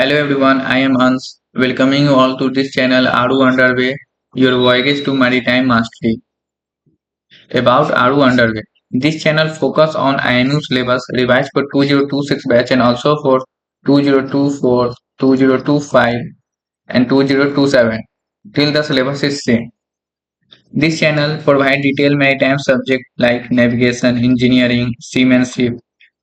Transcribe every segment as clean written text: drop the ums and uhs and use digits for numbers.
Hello everyone, I am Hans, welcoming you all to this channel Aaru Underway, your voyage to maritime mastery. About Aaru Underway. This channel focus on INU syllabus revised for 2026 batch and also for 2024, 2025 and 2027 till the syllabus is same. This channel provides detailed maritime subjects like navigation, engineering, seamanship.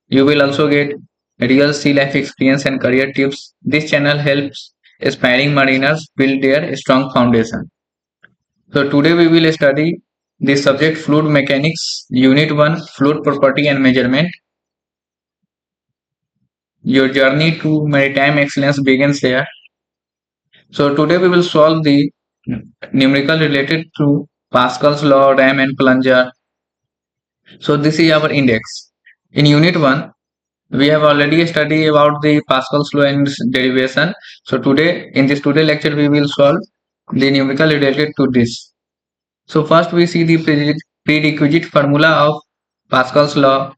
You will also get real sea life experience and career tips. This channel helps aspiring mariners build their strong foundation. So today we will study the subject fluid mechanics, unit 1, fluid property and measurement. Your journey to maritime excellence begins here. So today we will solve the numerical related to Pascal's law, ram and plunger. So this is our index. In unit 1, we have already studied about the Pascal's law and its derivation. So today, in this today lecture, we will solve the numerical related to this. So first we see the prerequisite formula of Pascal's law,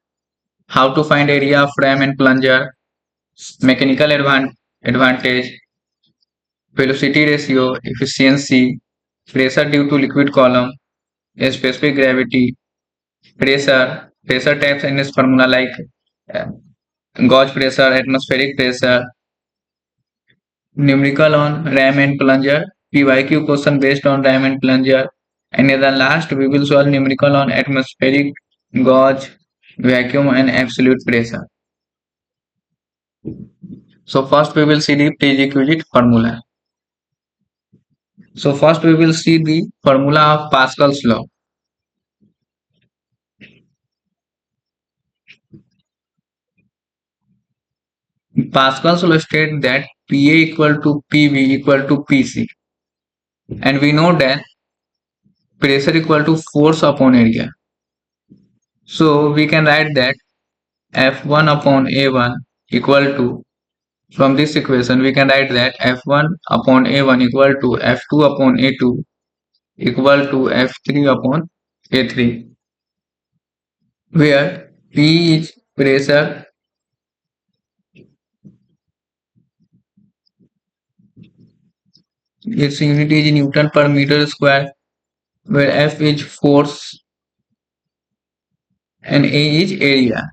how to find area of ram and plunger, mechanical advantage, velocity ratio, efficiency, pressure due to liquid column, specific gravity, pressure types in this formula like uh, gauge pressure, atmospheric pressure, numerical on ram and plunger, PYQ question based on ram and plunger, and in the last we will solve numerical on atmospheric, gauge, vacuum and absolute pressure. So first we will see the prerequisite formula. So first we will see the formula of Pascal's law. Pascal's law states that PA equal to PV equal to PC, and we know that pressure equal to force upon area. So we can write that F1 upon A1 equal to, from this equation we can write that F1 upon A1 equal to F2 upon A2 equal to F3 upon A3, where P is pressure, its unit is Newton per meter square, where F is force and A is area.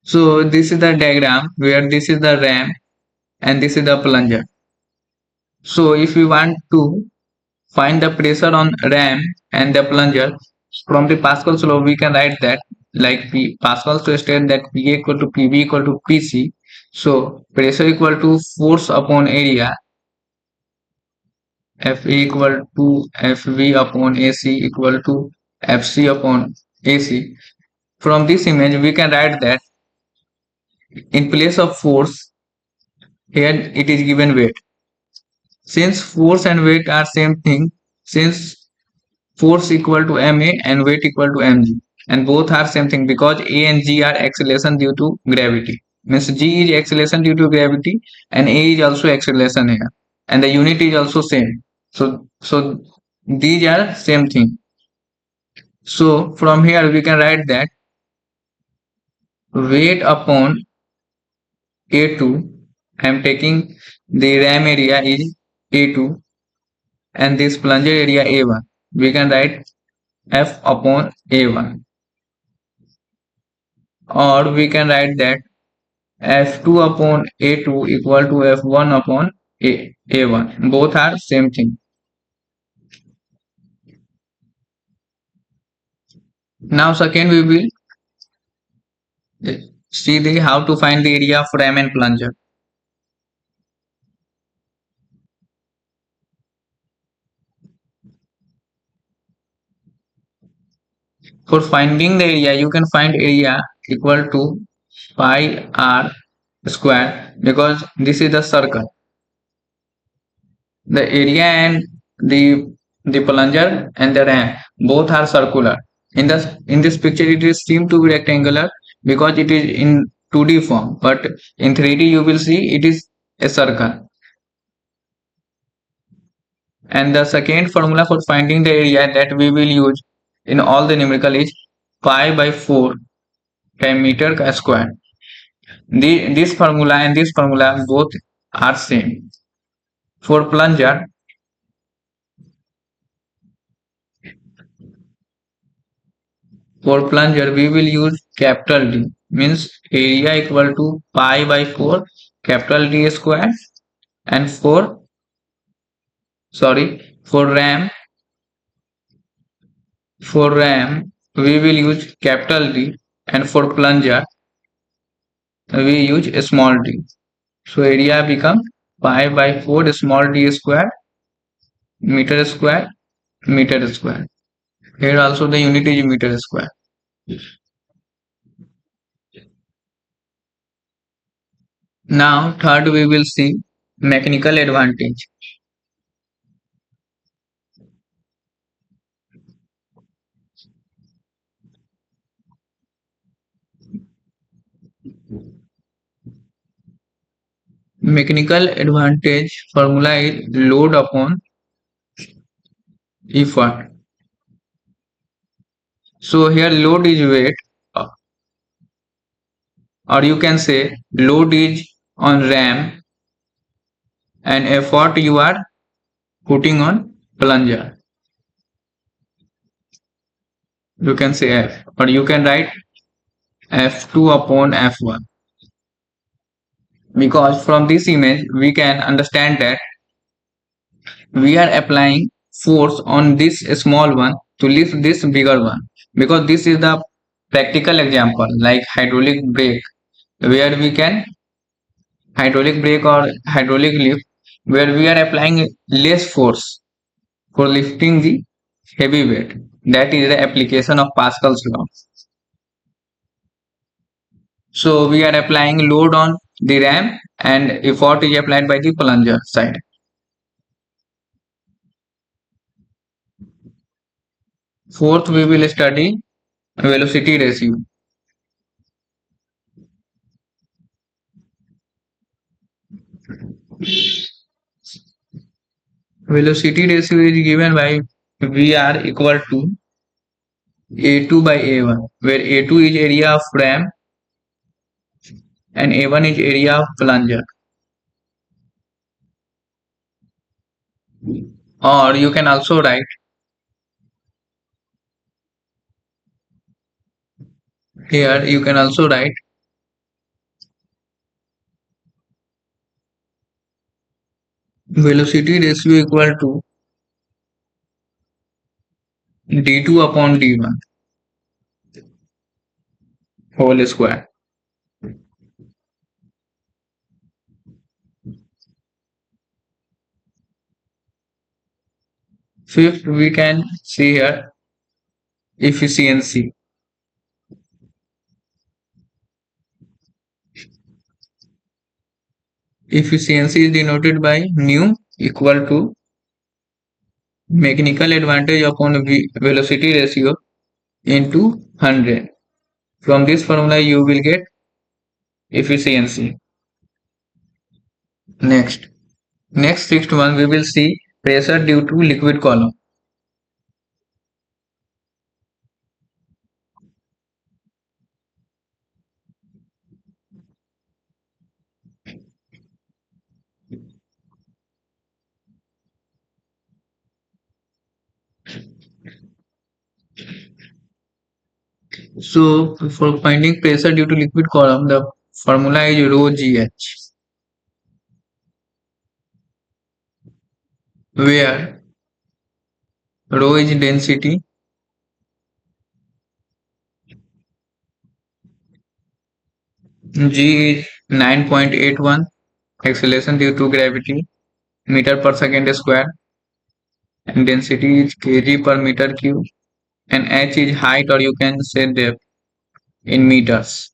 So this is the diagram where this is the ram and this is the plunger. So if we want to find the pressure on ram and the plunger, from the Pascal's law we can write that like Pascal's law states that PA equal to PV equal to PC. So pressure equal to force upon area, F equal to Fv upon AC equal to Fc upon AC. From this image we can write that in place of force, here it is given weight. Since force and weight are same thing, since force equal to ma and weight equal to mg, and both are same thing because a and g are acceleration due to gravity, means g is acceleration due to gravity and a is also acceleration here, and the unit is also same. So these are same thing. So from here we can write that weight upon a2, I am taking the ram area is a2 and this plunger area a1. We can write F upon A1, or we can write that F2 upon A2 equal to F1 upon A1. Both are same thing. Now second we will see the how to find the area of ram and plunger. For finding the area, you can find area equal to pi r square because this is the circle. The area and the plunger and the ram both are circular. In this picture it is seem to be rectangular because it is in 2D form, but in 3D you will see it is a circle. And the second formula for finding the area that we will use in all the numerical is pi by 4 meter square. This formula and this formula both are same. For plunger, we will use capital D, means area equal to pi by 4 capital D square, and for RAM we will use capital D, and for plunger we use small d. So area become pi by 4 small d square meter square meter square. Here also the unit is meter square. Now third we will see mechanical advantage. Mechanical advantage formula is load upon effort. So here load is weight, or you can say load is on RAM and effort you are putting on plunger. You can say F, or you can write F2 upon F1. Because from this image we can understand that we are applying force on this small one to lift this bigger one, because this is the practical example like hydraulic brake or hydraulic lift, where we are applying less force for lifting the heavy weight. That is the application of Pascal's law. So we are applying load on the ram and effort is applied by the plunger side. Fourth, we will study velocity ratio. Velocity ratio is given by VR equal to A2 by A1, where A2 is area of ram and A1 is area of plunger. Or you can also write here, you can also write velocity ratio equal to d2 upon d1 whole square. Fifth, we can see here efficiency. Efficiency is denoted by mu equal to mechanical advantage upon velocity ratio into 100. From this formula you will get efficiency. Next sixth one we will see pressure due to liquid column. So for finding pressure due to liquid column, the formula is rho gh, where rho is density, g is 9.81, acceleration due to gravity, meter per second square, and density is kg per meter cube, and h is height, or you can say depth in meters.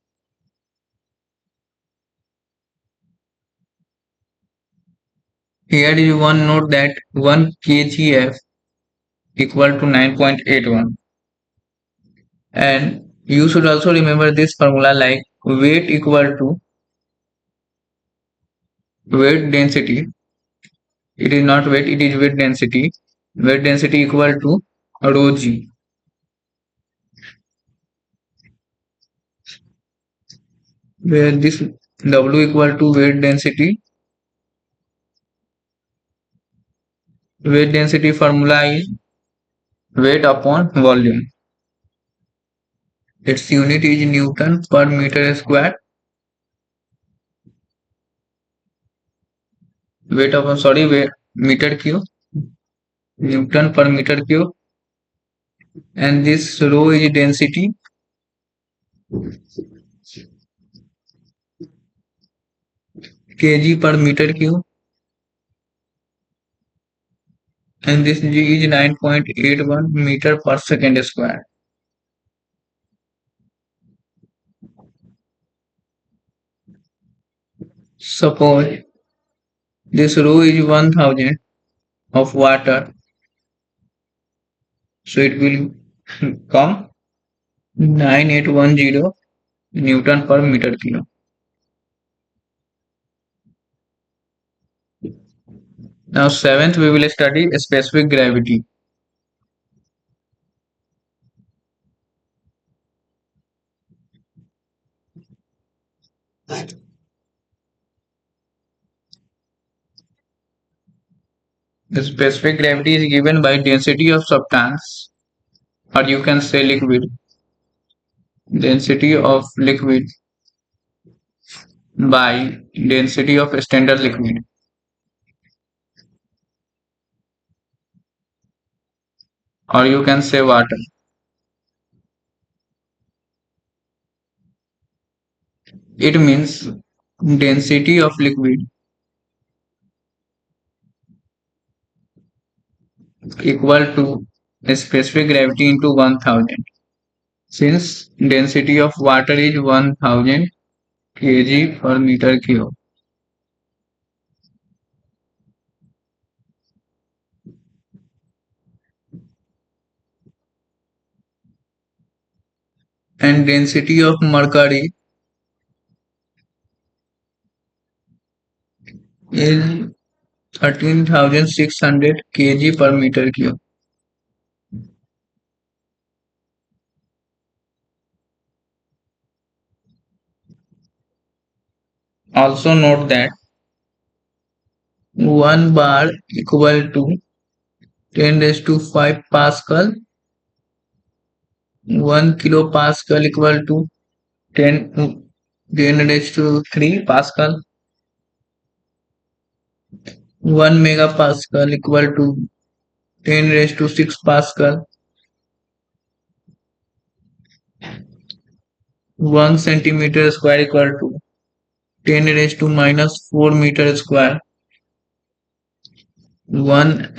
Here you one note that 1 kgf equal to 9.81, and you should also remember this formula like weight equal to weight density. It is not weight, it is weight density. Weight density equal to rho g. where this W equal to weight density. Weight density formula is weight upon volume. Its unit is Newton per meter square. Weight meter cube. Newton per meter cube. And this rho is density, kg per meter cube. And this G is 9.81 meter per second square. Suppose this rho is 1000 of water, so it will come 9810 Newton per meter cube. Now seventh we will study specific gravity. The specific gravity is given by density of substance, or you can say liquid. Density of liquid by density of standard liquid, or you can say water. It means density of liquid equal to specific gravity into 1000. Since density of water is 1000 kg per meter cube, and density of mercury is 13,600 kg per meter cube. Also note that 1 bar equal to 10 raised to 5 Pascal, 1 kilopascal equal to 10, 10 raised to 3 Pascal, 1 megapascal equal to 10 raised to 6 Pascal, 1 centimeter square equal to 10 raised to minus 4 meter square, 1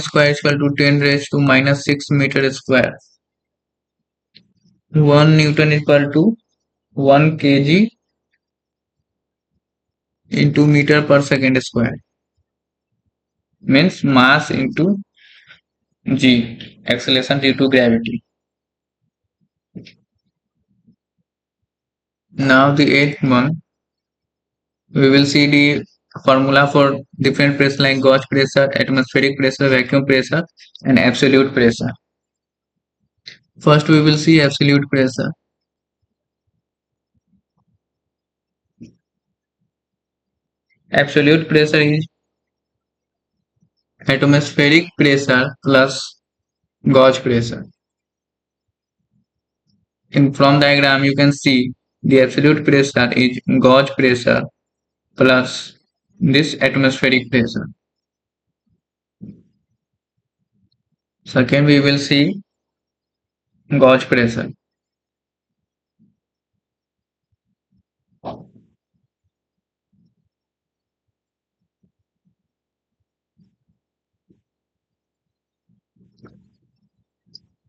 square is equal to 10 raised to minus 6 meter square, 1 Newton equal to 1 kg into meter per second square, means mass into g, acceleration due to gravity. Now the eighth one, we will see the formula for different pressure like gauge pressure, atmospheric pressure, vacuum pressure, and absolute pressure. First we will see absolute pressure. Absolute pressure is atmospheric pressure plus gauge pressure. In from diagram you can see the absolute pressure is gauge pressure plus this atmospheric pressure. Second we will see gauge pressure.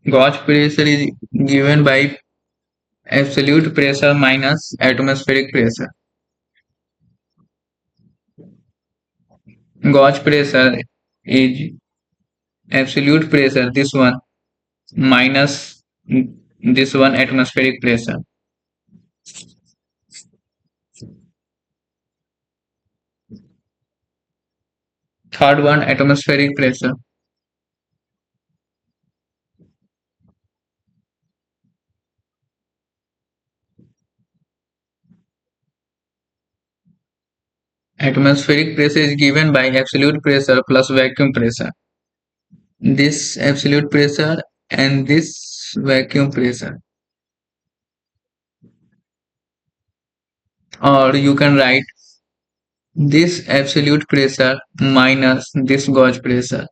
Gauge pressure is given by absolute pressure minus atmospheric pressure. Gauge pressure is absolute pressure, this one, minus this one atmospheric pressure. Third one, atmospheric pressure. Atmospheric pressure is given by absolute pressure plus vacuum pressure. This absolute pressure and this vacuum pressure. Or you can write this absolute pressure minus this gauge pressure.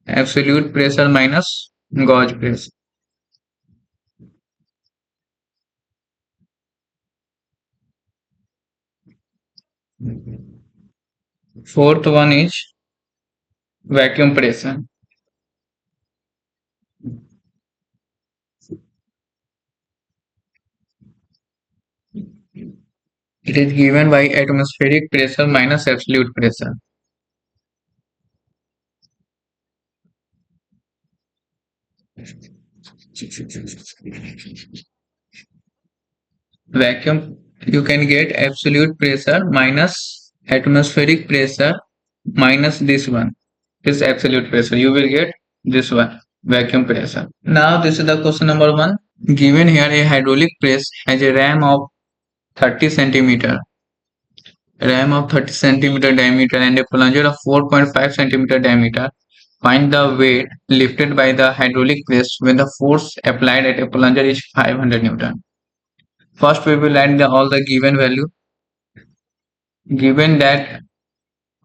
Absolute pressure minus gauge pressure. Fourth one is vacuum pressure. It is given by atmospheric pressure minus absolute pressure. Vacuum, you can get absolute pressure minus atmospheric pressure minus this one. This absolute pressure. You will get this one, vacuum pressure. Now this is the question number 1. Given here a hydraulic press has a ram of 30 centimeter diameter and a plunger of 4.5 centimeter diameter. Find the weight lifted by the hydraulic press when the force applied at a plunger is 500 Newton. First we will add all the given value. Given that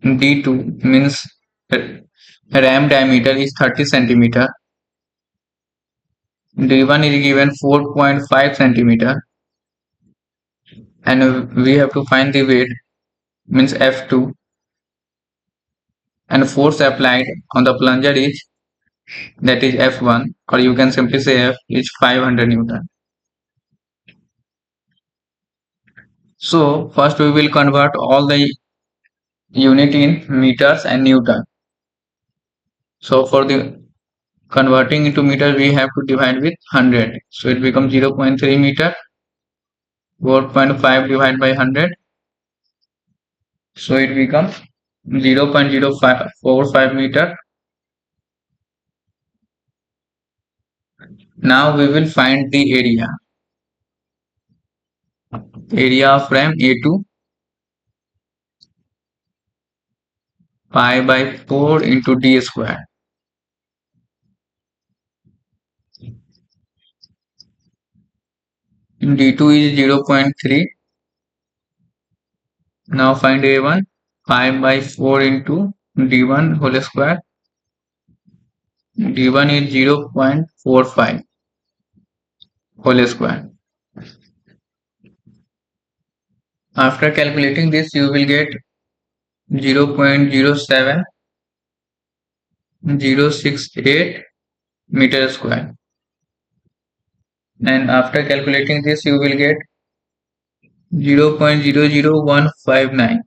D2 means ram diameter is 30 centimeter. D1 is given 4.5 centimeter and we have to find the weight means F2 and force applied on the plunger is that is F1 or you can simply say F is 500 Newton. So first we will convert all the unit in meters and Newton. So for the converting into meter we have to divide with 100. So it becomes 0.3 meter. 4.5 divided by 100. So it becomes 0.0545 meter. Now we will find the area. Area of ram A2 pi by 4 into d square. D2 is 0.3. Now find A1 pi by 4 into D1 whole square. D1 is 0.45 whole square. After calculating this, you will get 0.07068 meter square. And after calculating this, you will get 0.00159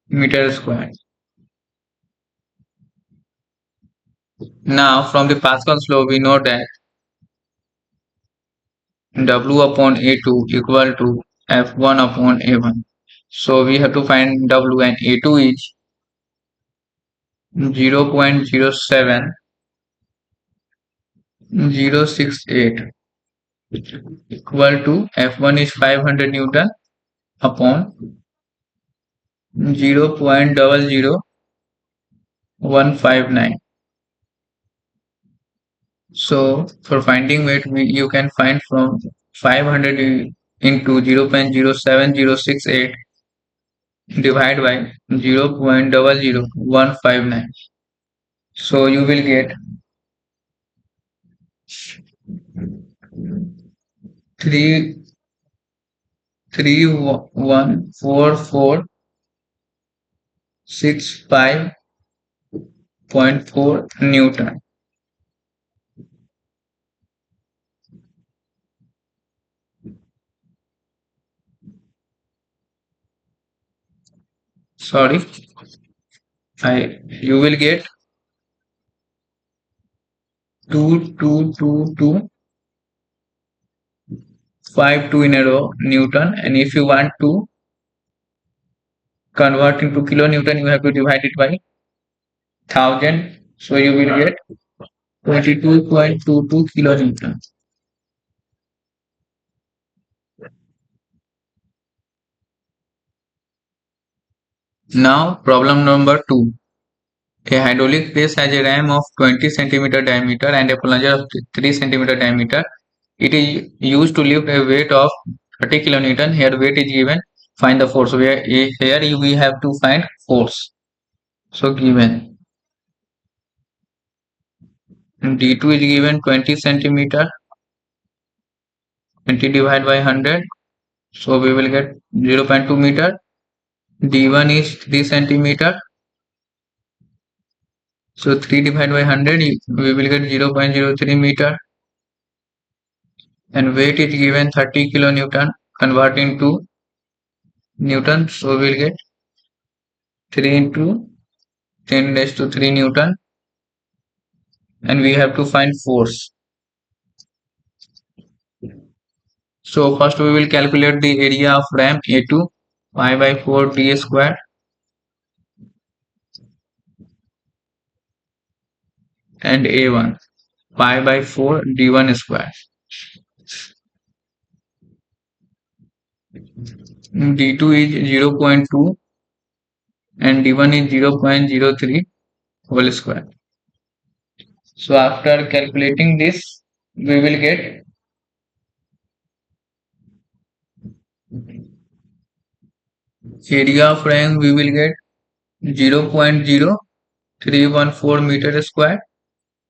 meter square. Now, from the Pascal's law, we know that W upon A2 equal to F1 upon A1. So we have to find W and A2 is 0.07068 equal to F1 is 500 Newton upon 0.00159. So for finding weight, you can find from 500 into 0.07068 divided by 0.00159. So you will get 314465.4 Newton. Sorry, you will get 222252 in a row Newton, and if you want to convert into kilonewton, you have to divide it by 1000. So you will get 22.22 kilonewton. Now problem number 2. A hydraulic press has a ram of 20 cm diameter and a plunger of 3 cm diameter. It is used to lift a weight of 30 kN. Here weight is given. Find the force. Here we have to find force. So given D2 is given 20 centimeter. 20 divided by 100. So we will get 0.2 meter. D1 is 3 centimeter. So 3 divided by 100, we will get 0.03 meter. And weight is given 30 kilonewton. Convert into Newton. So we will get 3 into 10 raised to 3 Newton. And we have to find force. So first we will calculate the area of ram A2 pi by 4 d square and A1 pi by 4 d1 square. D2 is 0.2 and d1 is 0.03 whole square. So after calculating this, we will get area of ram, we will get 0.0314 meter square,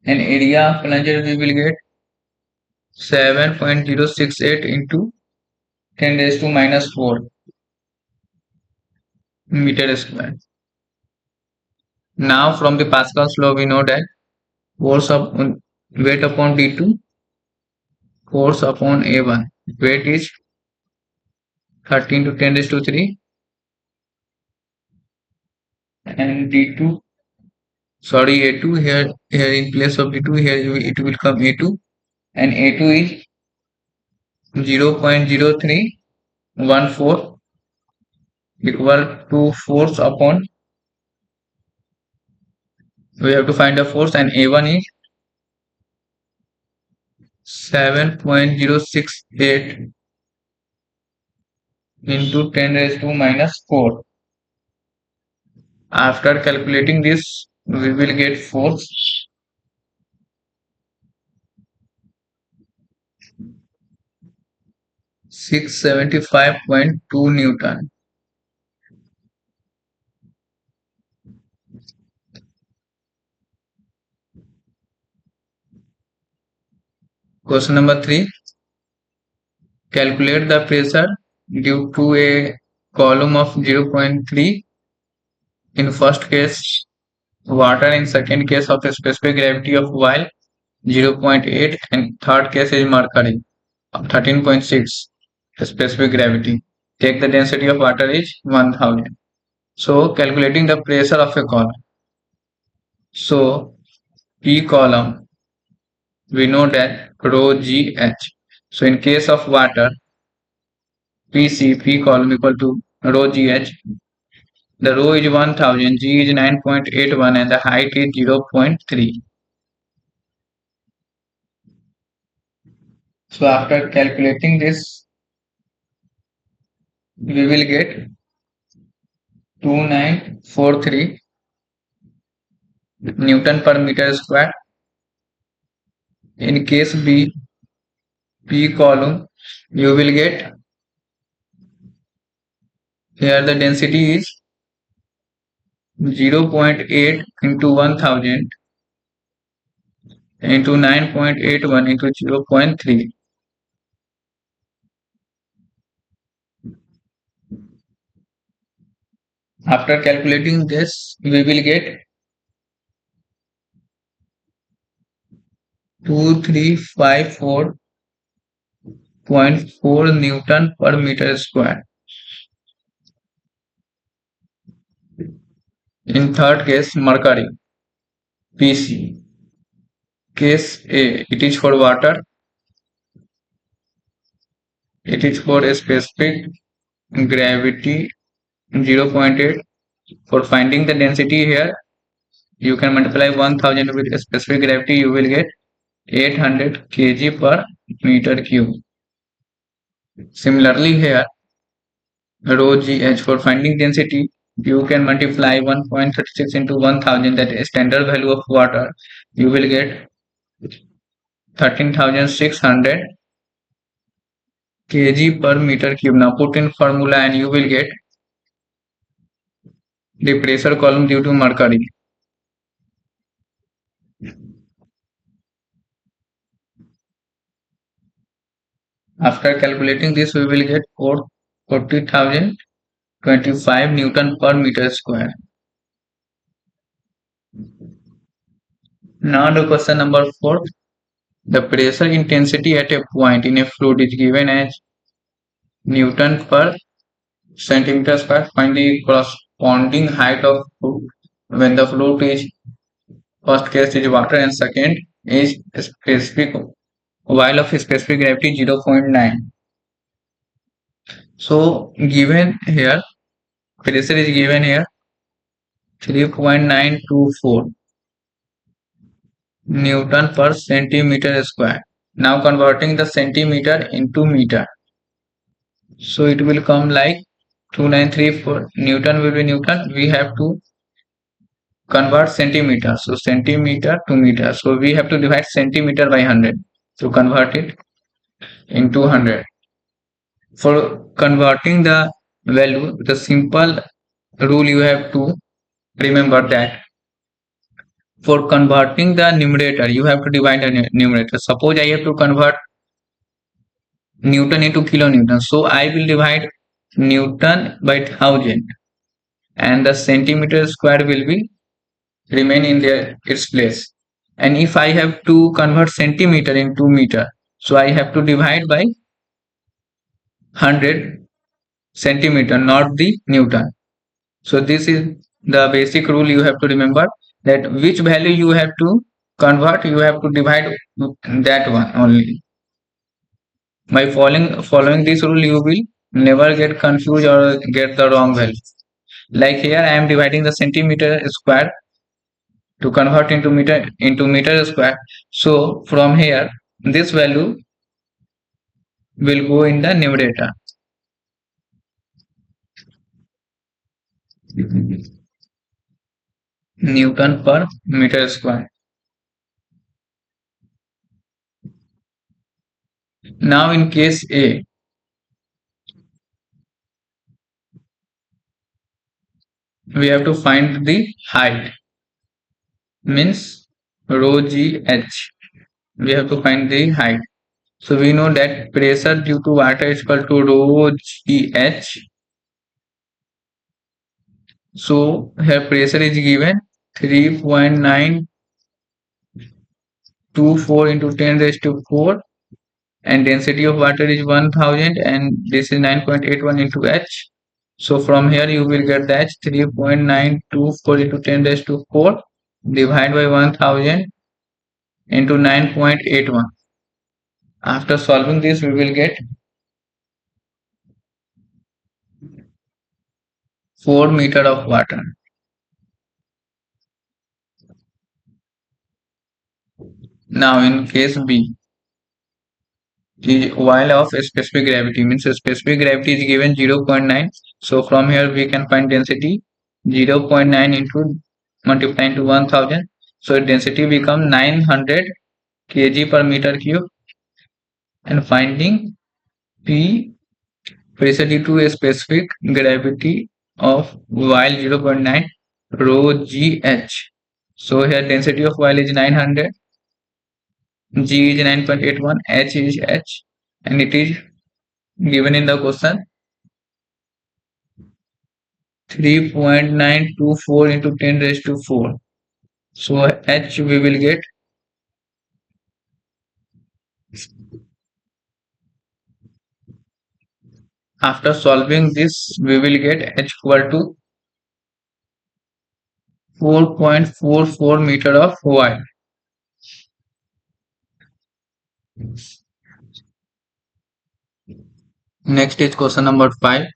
and area of plunger we will get 7.068 into 10 raised to minus 4 meter square. Now from the Pascal's law we know that force upon weight upon D2, force upon A1. Weight is 13 to 10 raised to 3 and D2, sorry, A2 here in place of D2 here it will come A2, and A2 is 0.0314 equal to force upon, we have to find the force, and A1 is 7.068 into 10 raised to minus 4. After calculating this, we will get force 675.2 Newton. Question number 3. Calculate the pressure due to a column of 0.3 in first case water, in second case of a specific gravity of while 0.8, and third case is mercury 13.6 specific gravity. Take the density of water is 1000. So calculating the pressure of a column. So P column, we know that rho GH. So in case of water, P column equal to rho GH. The rho is 1000, G is 9.81 and the height is 0.3. So after calculating this, we will get 2943 Newton per meter square. In case B, P column, you will get, here the density is 0.8 into 1000 into 9.81 into 0.3. After calculating this, we will get 2354.4 Newton per meter square. In third case, mercury, Pc. Case A, it is for water. It is for a specific gravity 0.8. For finding the density here, you can multiply 1000 with a specific gravity, you will get 800 kg per meter cube. Similarly here, rho GH, for finding density, You can multiply 1.36 into 1000, that is standard value of water. You will get 13,600 kg per meter cube. Now put in formula and you will get the pressure column due to mercury. After calculating this, we will get 40,025 Newton per meter square. Now the question number 4. The pressure intensity at a point in a fluid is given as Newton per centimeter square. Find the corresponding height of fluid when the fluid is first case is water and second is specific while of specific gravity 0.9. So given here, pressure is given here 3.924 Newton per centimeter square. Now converting the centimeter into meter. So it will come like 2934 Newton will be Newton. We have to convert centimeter. So centimeter to meter. So we have to divide centimeter by 100 to convert it into 100. For converting the value, the simple rule you have to remember that for converting the numerator, you have to divide the numerator. Suppose I have to convert Newton into kilonewton. So I will divide Newton by 1000 and the centimeter square will be remain in its place. And if I have to convert centimeter into meter, so I have to divide by 100 centimeter, not the Newton. So this is the basic rule you have to remember, that which value you have to convert, you have to divide that one only. By following this rule, you will never get confused or get the wrong value. Like here, I am dividing the centimeter square to convert into meter square. So from here, this value will go in the numerator. Newton per meter square. Now in case A, we have to find the height, means rho g h. We have to find the height. So we know that pressure due to water is equal to rho g h. So here pressure is given 3.924 into 10 raised to 4 and density of water is 1000 and this is 9.81 into h. So from here you will get that 3.924 into 10 raised to 4 divided by 1000 into 9.81. After solving this we will get 4 meter of water. Now in case B, the while of specific gravity, means specific gravity is given 0.9. So from here we can find density 0.9 into multiplying to 1000. So density become 900 kg per meter cube. And finding P, pressure due to a specific gravity of while 0.9 rho g h. So here density of while is 900, g is 9.81, h is h, and it is given in the question 3.924 into 10 raised to 4. So h we will get after solving this we will get h equal to 4.44 meter of y. Next is question number 5.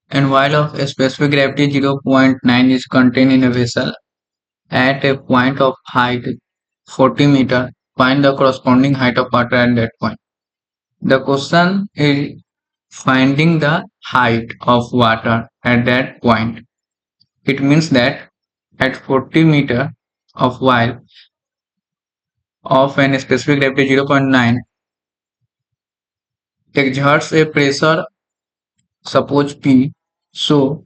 And while of a specific gravity 0.9 is contained in a vessel at a point of height 40 meter, find the corresponding height of water at that point. The question is finding the height of water at that point. It means that at 40 meter of while of an specific gravity 0.9 exerts a pressure, suppose P, so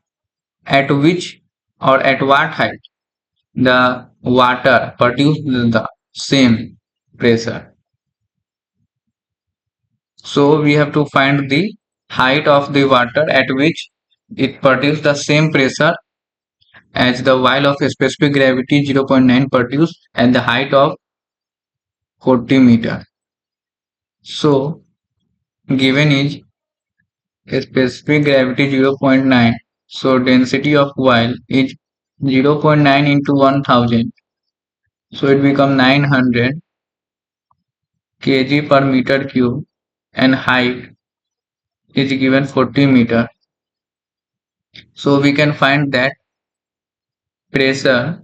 at which or at what height the water produces the same pressure. So we have to find the height of the water at which it produces the same pressure as the while of a specific gravity 0.9 produced at the height of 40 meter. So given is a specific gravity 0.9, so density of while is 0.9 into 1000, so it becomes 900 kg per meter cube, and height is given 40 meter. So we can find that pressure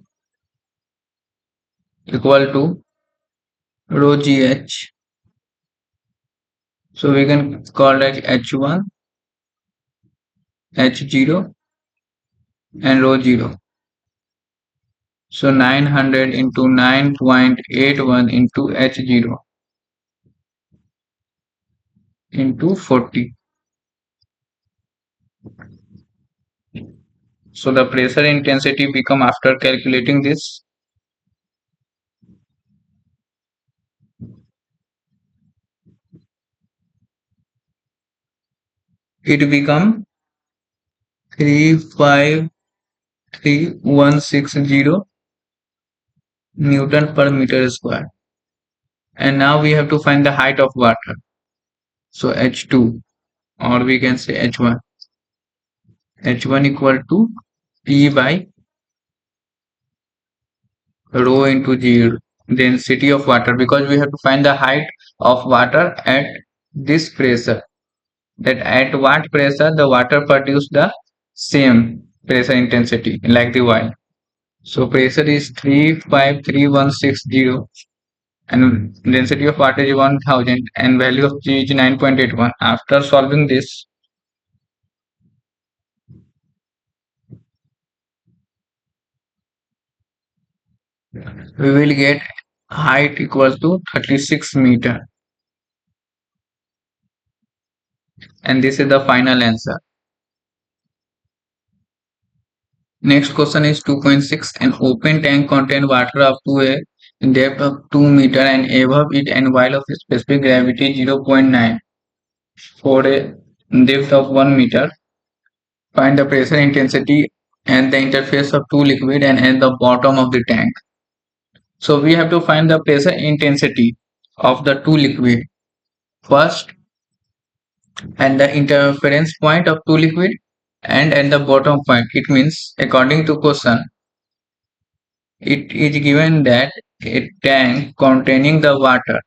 equal to rho gh. So we can call it h1, h0 and rho 0. So 900 into 9.81 into h0 into 40. So the pressure intensity become, after calculating this, it become 353,160 Newton per meter square. And now we have to find the height of water. So h2, or we can say h1. h1 equal to P by rho into g, density of water, because we have to find the height of water at this pressure, that at what pressure the water produce the same pressure intensity like the oil. So pressure is 353,160 and density of water is 1000 and value of G is 9.81. After solving this, we will get height equal to 36 meter, and this is the final answer. Next question is 2.6. An open tank contains water up to a depth of 2 meter and above it, and while of a specific gravity 0.9 for a depth of 1 meter. Find the pressure intensity at the interface of two liquid and at the bottom of the tank. So we have to find the pressure intensity of the two liquid first at the interference point of two liquid and at the bottom point. It means, according to question, it is given that a tank containing the water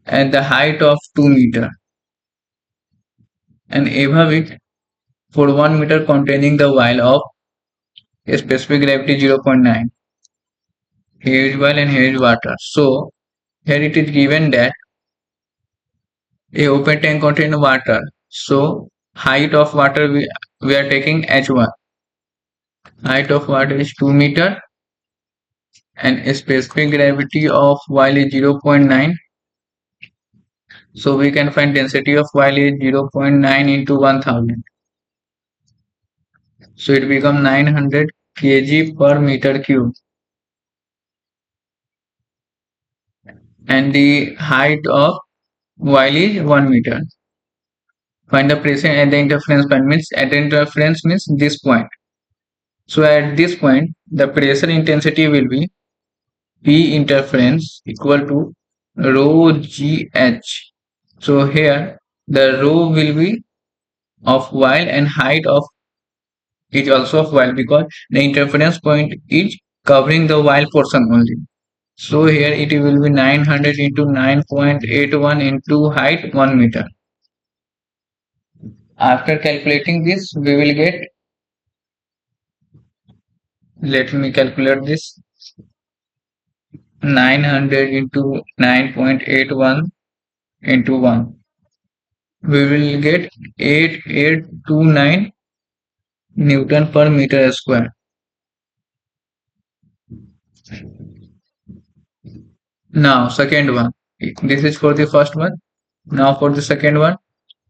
at the height of 2 meter and above it for 1 meter containing the while of a specific gravity 0.9. Here is while and here is water. So here it is given that a open tank contains water. So height of water we are taking h1. Height of water is 2 meter and a specific gravity of while is 0.9. So we can find density of while is 0.9 into 1000. So it becomes 900 kg per meter cube. And the height of while is 1 meter. Find the pressure at the interference point, means at the interference means this point. So at this point the pressure intensity will be P interference equal to rho GH. So here the rho will be of while and height of is also of while, because the interference point is covering the while portion only. So here it will be 900 into 9.81 into height 1 meter. After calculating this, we will get, let me calculate this, 900 into 9.81 into 1. We will get 8829 Newton per meter square. Now, second one. This is for the first one. Now for the second one.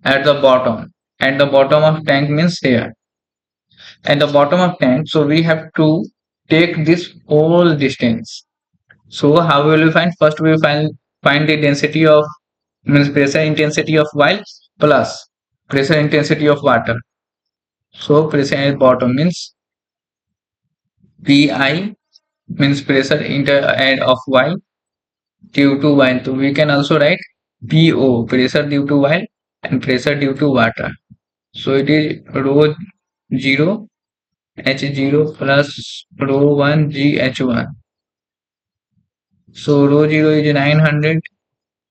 At the bottom. At the bottom of tank means here. At the bottom of tank, so we have to take this whole distance. So how will we find? First we will find the density of means pressure intensity of oil plus pressure intensity of water. So pressure at bottom means Pi means pressure inter and of oil due to oil. So we can also write PO pressure due to oil and pressure due to water. So it is rho 0 H0 plus rho 1 GH1. So rho 0 is 900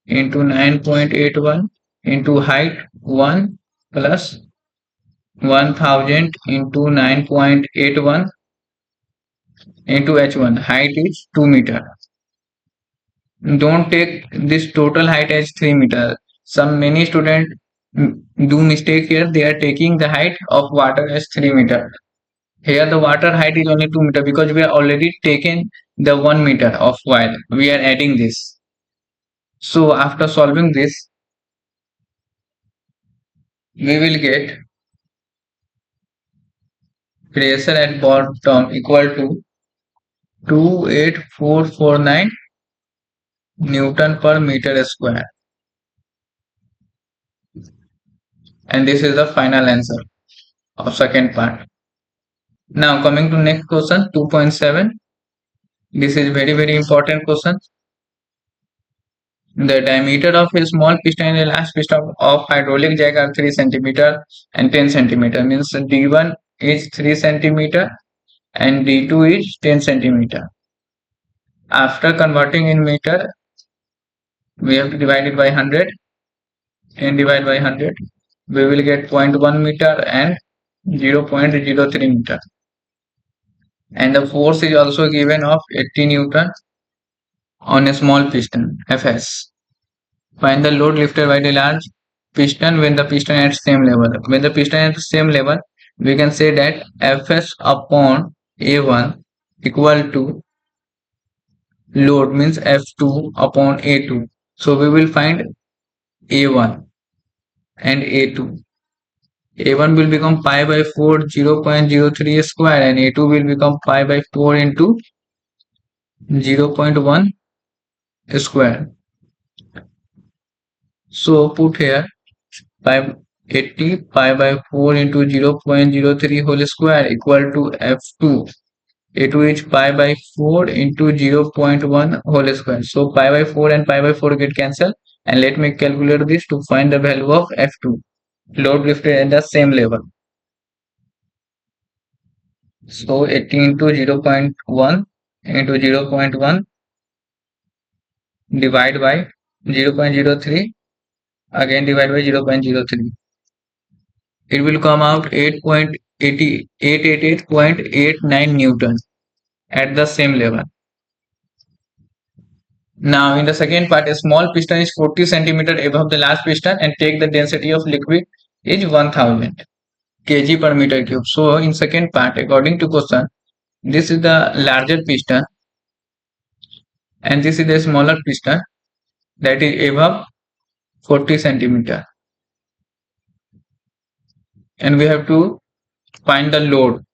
into 9.81 into height 1 plus 1000 into 9.81 into h1. Height is 2 meter. Don't take this total height as 3 meter. Some many students do mistake here. They are taking the height of water as 3 meter. Here the water height is only 2 meter because we are already taken the 1 meter of oil. We are adding this. So after solving this, we will get pressure at bottom equal to 28449 Newton per meter square. And this is the final answer of second part. Now coming to next question 2.7. This is very important question. The diameter of a small piston and a large piston of hydraulic jack are 3 cm and 10 cm. Means D1 is 3 cm and D2 is 10 cm. After converting in meter, we have to divide it by 100 and divide by 100. We will get 0.1 meter and 0.03 meter. And the force is also given of 80 Newton on a small piston, Fs. Find the load lifted by the large piston when the piston at same level. When the piston at the same level, we can say that Fs upon A1 equal to load means F2 upon A2. So we will find A1 and A2. A1 will become pi by 4 0.03 square and A2 will become pi by 4 into 0.1 square. So put here pi 80 pi by 4 into 0.03 whole square equal to F2. A2 is pi by 4 into 0.1 whole square. So pi by 4 and pi by 4 get cancelled, and let me calculate this to find the value of F2. Load lifted at the same level. So 80 into 0.1 into 0.1 divide by 0.03 again divide by 0.03. It will come out 8.88.89 Newton at the same level. Now in the second part, a small piston is 40 cm above the large piston and take the density of liquid is 1000 kg per meter cube. So in second part, according to question, this is the larger piston and this is the smaller piston that is above 40 cm, and we have to find the load,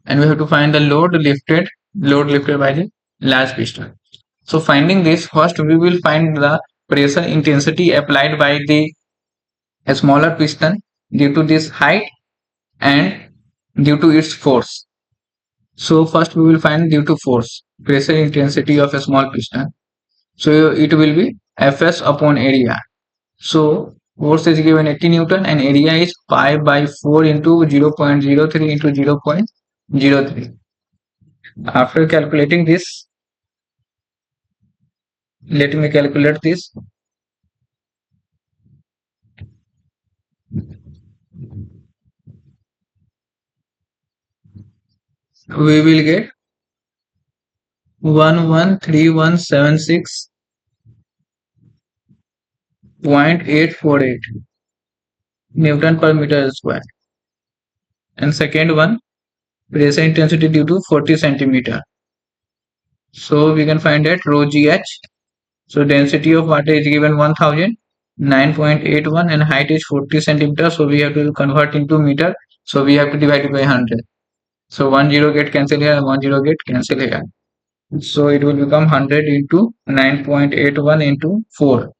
and we have to find the load lifted by the large piston. So finding this, first we will find the pressure intensity applied by the smaller piston due to this height and due to its force. So first we will find due to force pressure intensity of a small piston. So it will be Fs upon area. So force is given 80 Newton and area is pi by 4 into 0.03 into 0.03. After calculating this, let me calculate this. We will get 113176.848 Newton per meter square. and second one pressure intensity due to 40 centimeter. So we can find that rho gh. So density of water is given 1000, 9.81, and height is 40 centimeter. So we have to convert into meter. So we have to divide it by 100. So 10 get cancelled here and 10 get cancelled here. So it will become 100 into 9.81 into 4.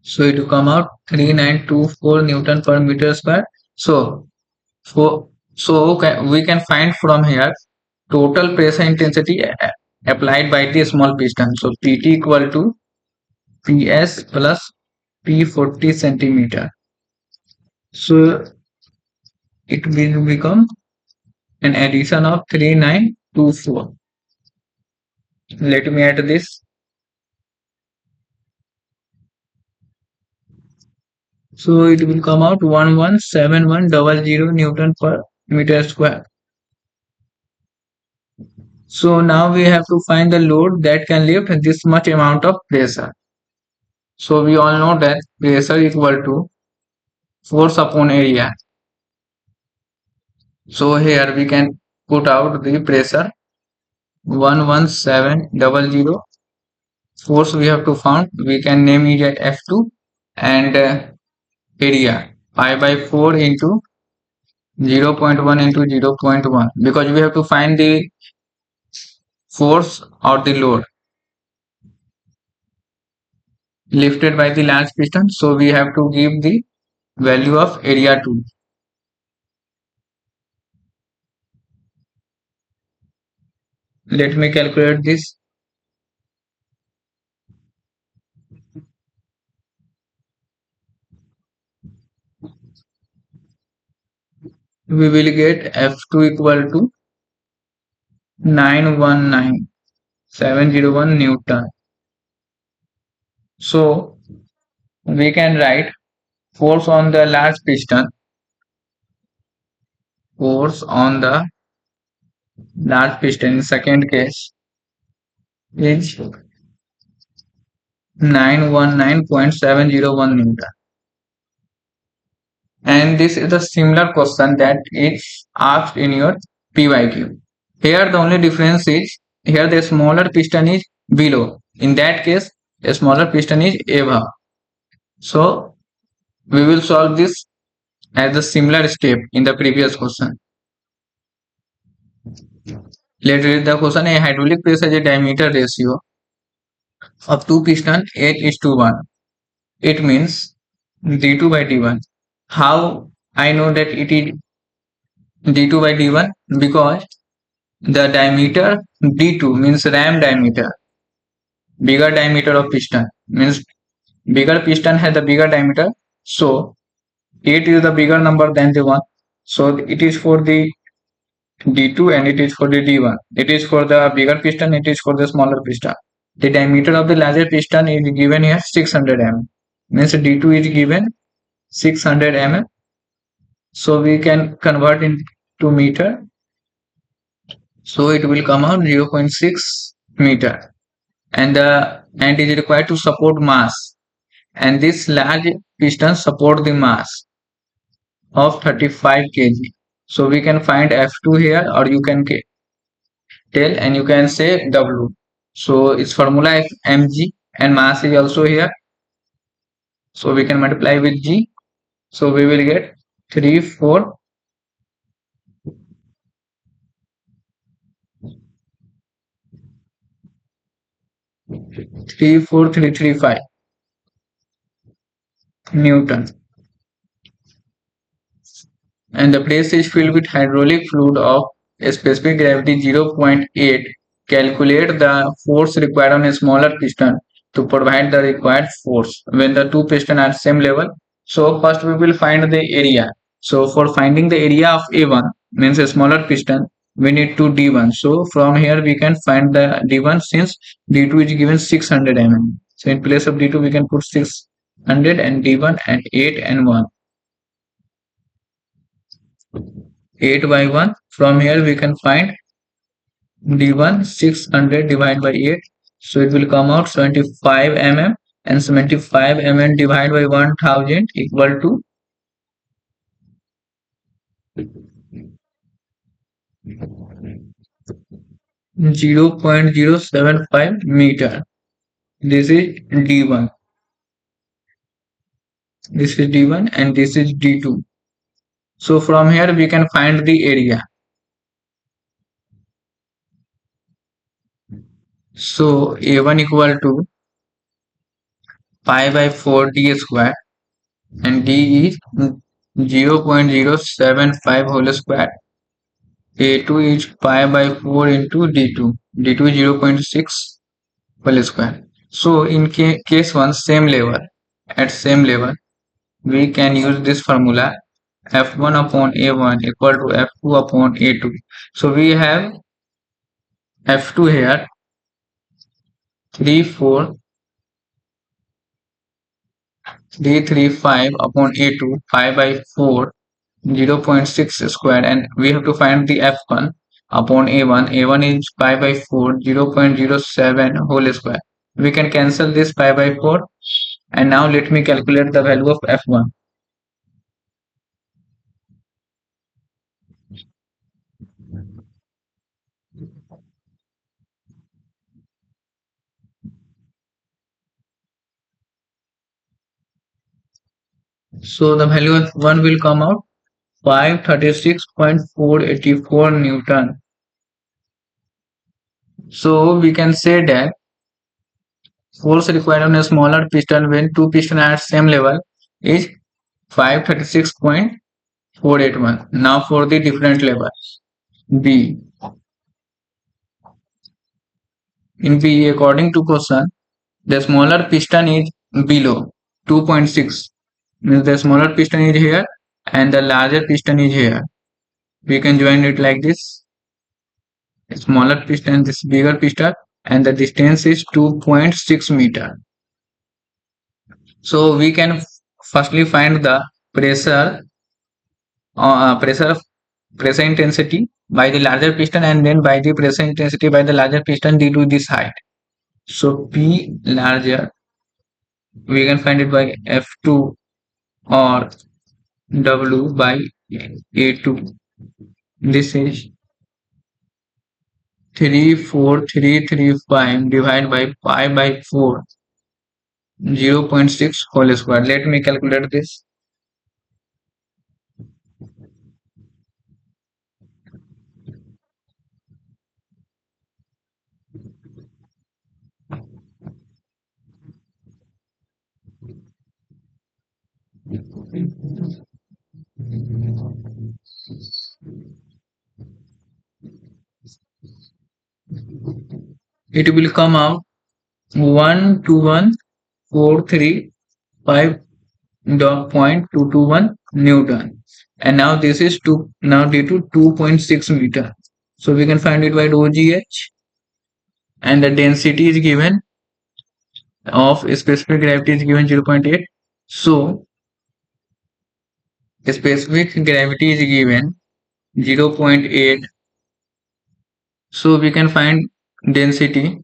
So it will come out 3924 Newton per meter square. So we can find from here total pressure intensity applied by the small piston. So PT equal to PS plus P 40 centimeter. So it will become an addition of 3924. Let me add this. So it will come out 117100 Newton per meter square. So now we have to find the load that can lift this much amount of pressure. So we all know that pressure equal to force upon area. So here we can put out the pressure 11700. Force we have to found. We can name it at F2 and area pi by 4 into 0.1 into 0.1 because we have to find the force or the load lifted by the large piston. So we have to give the value of area 2. Let me calculate this. We will get F2 equal to 919701 Newton. So we can write force on the large piston. Force on the large piston in second case is 919.701 Newton. And this is a similar question that is asked in your PYQ. Here the only difference is here the smaller piston is below. In that case, a smaller piston is above. So we will solve this as a similar step in the previous question. Let's read the question. A hydraulic press has a diameter ratio of two piston 8:1. It means d2 by d1. How I know that it is d2 by d1? Because the diameter d2 means ram diameter, bigger diameter of piston means bigger piston has the bigger diameter. So 8 is the bigger number than the 1. So it is for the d2 and it is for the d1. It is for the bigger piston, it is for the smaller piston. The diameter of the larger piston is given here 600 mm. Means d2 is given 600 mm. So we can convert into meter. So it will come out 0.6 meter. And the ant is required to support mass. And this large piston support the mass of 35 kg. So we can find F2 here, or you can tell and you can say W. So its formula is mg and mass is also here. So we can multiply with g. So we will get 3 4 34335 Newton. And the place is filled with hydraulic fluid of a specific gravity 0.8. Calculate the force required on a smaller piston to provide the required force when the two pistons are same level. So first we will find the area. So for finding the area of A1 means a smaller piston, we need to D1. So from here we can find the D1 since D2 is given 600 mm. So in place of D2 we can put 600 and D1 and 8 and 1. 8 by 1. From here we can find D1 600 divided by 8. So it will come out 75 mm and 75 mm divided by 1000 equal to 0.075 meter. This is D1. This is D1 and this is D2. So from here we can find the area. So A1 equal to pi by 4 D square and D is 0.075 whole square. A2 is pi by 4 into D2. D2 is 0.6 whole square. So in case 1 same level, at same level, we can use this formula F1 upon A1 equal to F2 upon A2. So we have F2 here 3 4 335 upon A2 pi by 4 0.6 square, and we have to find the F1 upon A1. A1 is pi by 4 0.07 whole square. We can cancel this pi by 4, and now let me calculate the value of F1. So the value of 1 will come out 536.484 Newton. So we can say that force required on a smaller piston when two pistons are at same level is 536.481. Now for the different levels. B. In B, according to question, the smaller piston is below 2.6. Means the smaller piston is here and the larger piston is here. We can join it like this. Smaller piston, this bigger piston, and the distance is 2.6 meter. So we can firstly find the pressure pressure intensity by the larger piston, and then by the pressure intensity by the larger piston due to this height. So P larger, we can find it by F2 or W by A2. This is 34335 divided by pi by 4 0.6 whole square. Let me calculate this. It will come out 121,435.221 Newton. And now this is now due to 2.6 meter. So we can find it by rho gh, and the density is given of specific gravity is given 0.8. So specific gravity is given 0.8. So we can find density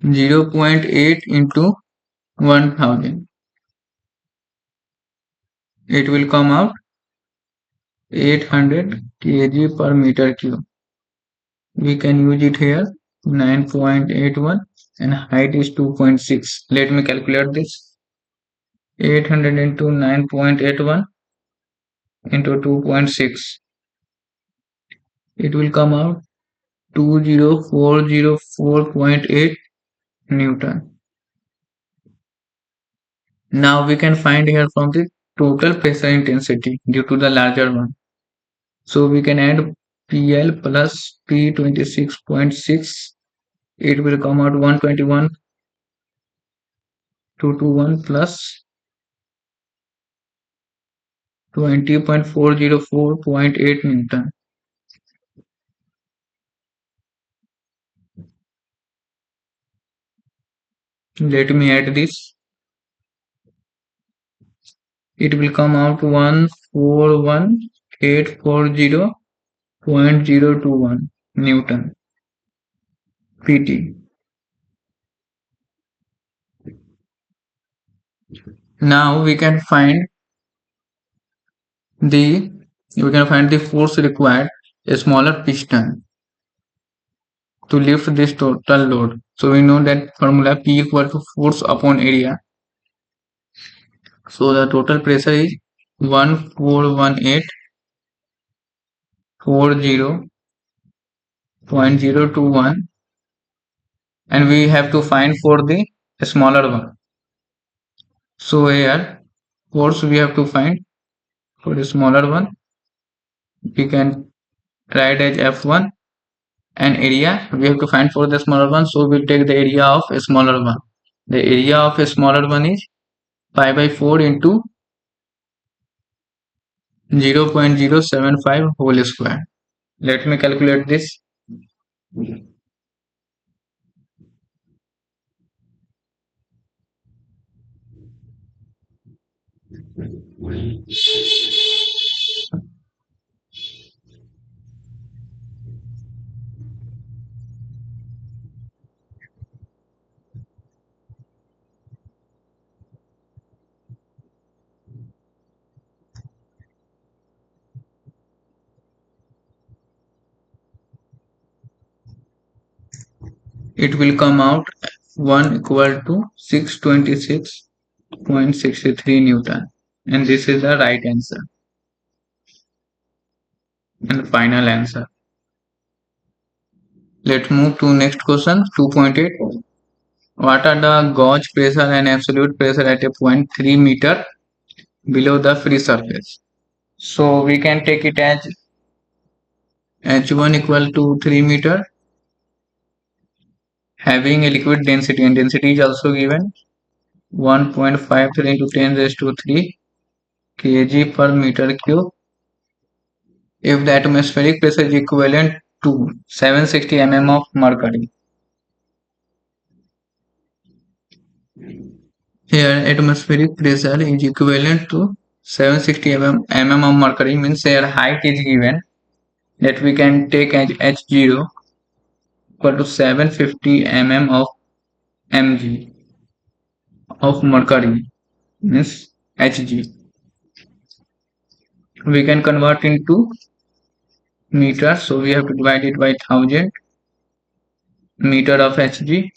0.8 into 1000. It will come out 800 kg per meter cube. We can use it here 9.81 and height is 2.6. Let me calculate this. 800 into 9.81 into 2.6. It will come out 20404.8 Newton. Now we can find here from the total pressure intensity due to the larger one. So we can add PL plus P26.6. It will come out 121,221 plus 20.404.8 Newton. Let me add this. It will come out 141,840.021 Newton. pt. Now the we can find the force required a smaller piston to lift this total load. So we know that formula P equal to force upon area. So the total pressure is 141840.021, and we have to find for the smaller one. So here force we have to find for the smaller one. We can write as F1, and area we have to find for the smaller one. So we'll take the area of a smaller one. The area of a smaller one is pi by 4 into 0.075 whole square. Let me calculate this. It will come out 1 equal to 626.63 Newton. And this is the right answer and final answer. Let's move to next question 2.8. What are the gauge pressure and absolute pressure at a point 3 meter below the free surface? So we can take it as H1 equal to 3 meter, having a liquid density, and density is also given 1.53 into 10 raised to 3 kg per meter cube. If the atmospheric pressure is equivalent to 760 mm of mercury. Here atmospheric pressure is equivalent to 760 mm of mercury, means here height is given, that we can take as h0 equal to 750 mm of mg of mercury, means hg. We can convert into meters, so we have to divide it by 1000 meter of hg.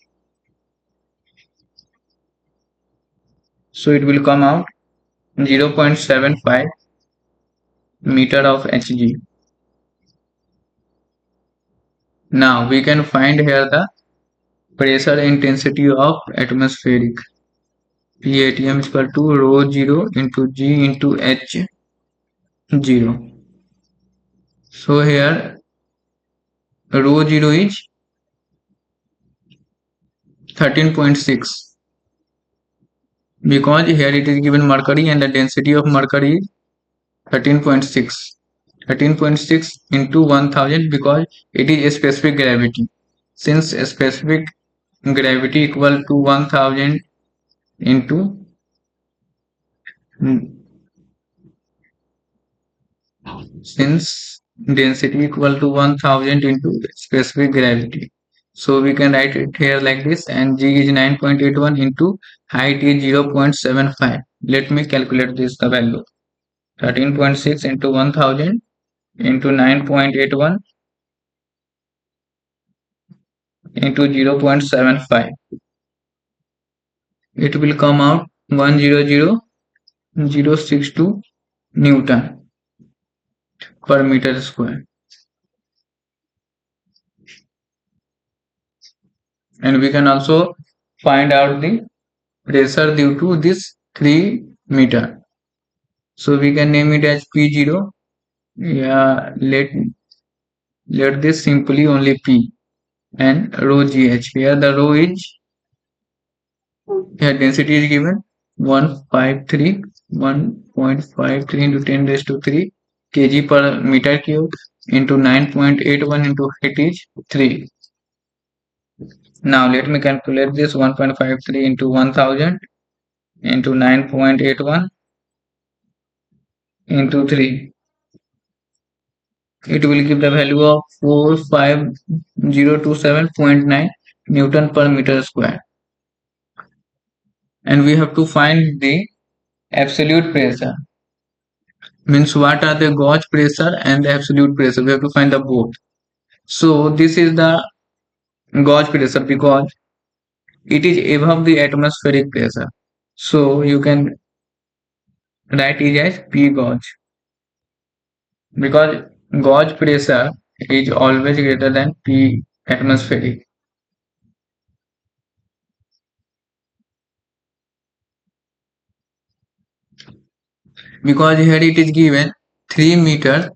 So it will come out 0.75 meter of hg. Now we can find here the pressure intensity of atmospheric. PATM is equal to rho 0 into G into H 0. So here rho 0 is 13.6, because here it is given mercury and the density of mercury is 13.6. 13.6 into 1000, because it is a specific gravity. Since a specific gravity equal to 1000 into since density equal to 1000 into specific gravity, so we can write it here like this, and G is 9.81 into height is 0.75. Let me calculate this the value. 13.6 into 1000 into 9.81 into 0.75. It will come out 100.062 Newton per meter square. And we can also find out the pressure due to this 3 meter. So we can name it as P0. Yeah, let this simply only P, and rho GH. Here the rho is, here density is given 1.53 into 10 raised to 3 kg per meter cube into 9.81 into height is 3. Now let me calculate this. 1.53 into 1000 into 9.81 into 3. It will give the value of 45027.9 Newton per meter square. And we have to find the absolute pressure. Means what are the gauge pressure and the absolute pressure? We have to find the both. So this is the gauge pressure because it is above the atmospheric pressure. So you can write it as P gauge because gauge pressure is always greater than P atmospheric. Because here it is given 3 meters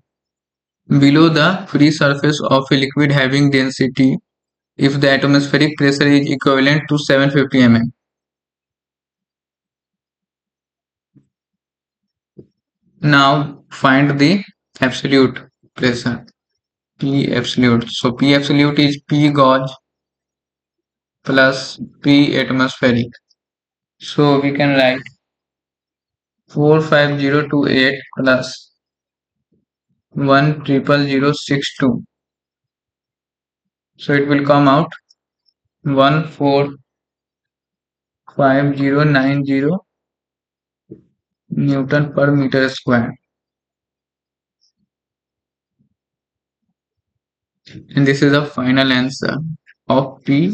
below the free surface of a liquid having density if the atmospheric pressure is equivalent to 750 mm. Now find the absolute pressure. P absolute. So P absolute is P gauge plus P atmospheric. So we can write 45028 plus 10062. So it will come out 145090 Newton per meter square. And this is the final answer of P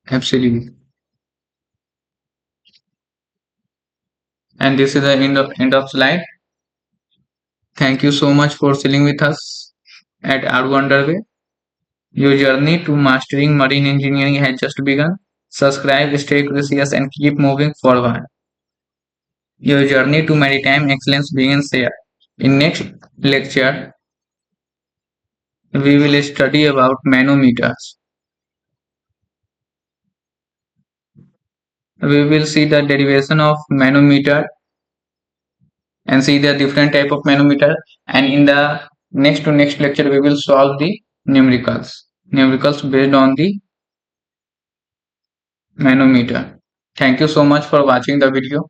absolute. And this is the end of slide. Thank you so much for sitting with us at Aaru Underway. Your journey to mastering marine engineering has just begun. Subscribe, stay curious, and keep moving forward. Your journey to maritime excellence begins here. In next lecture, we will study about manometers. We will see the derivation of manometer and see the different type of manometer. And in the next lecture, we will solve the numericals based on the manometer. Thank you so much for watching the video.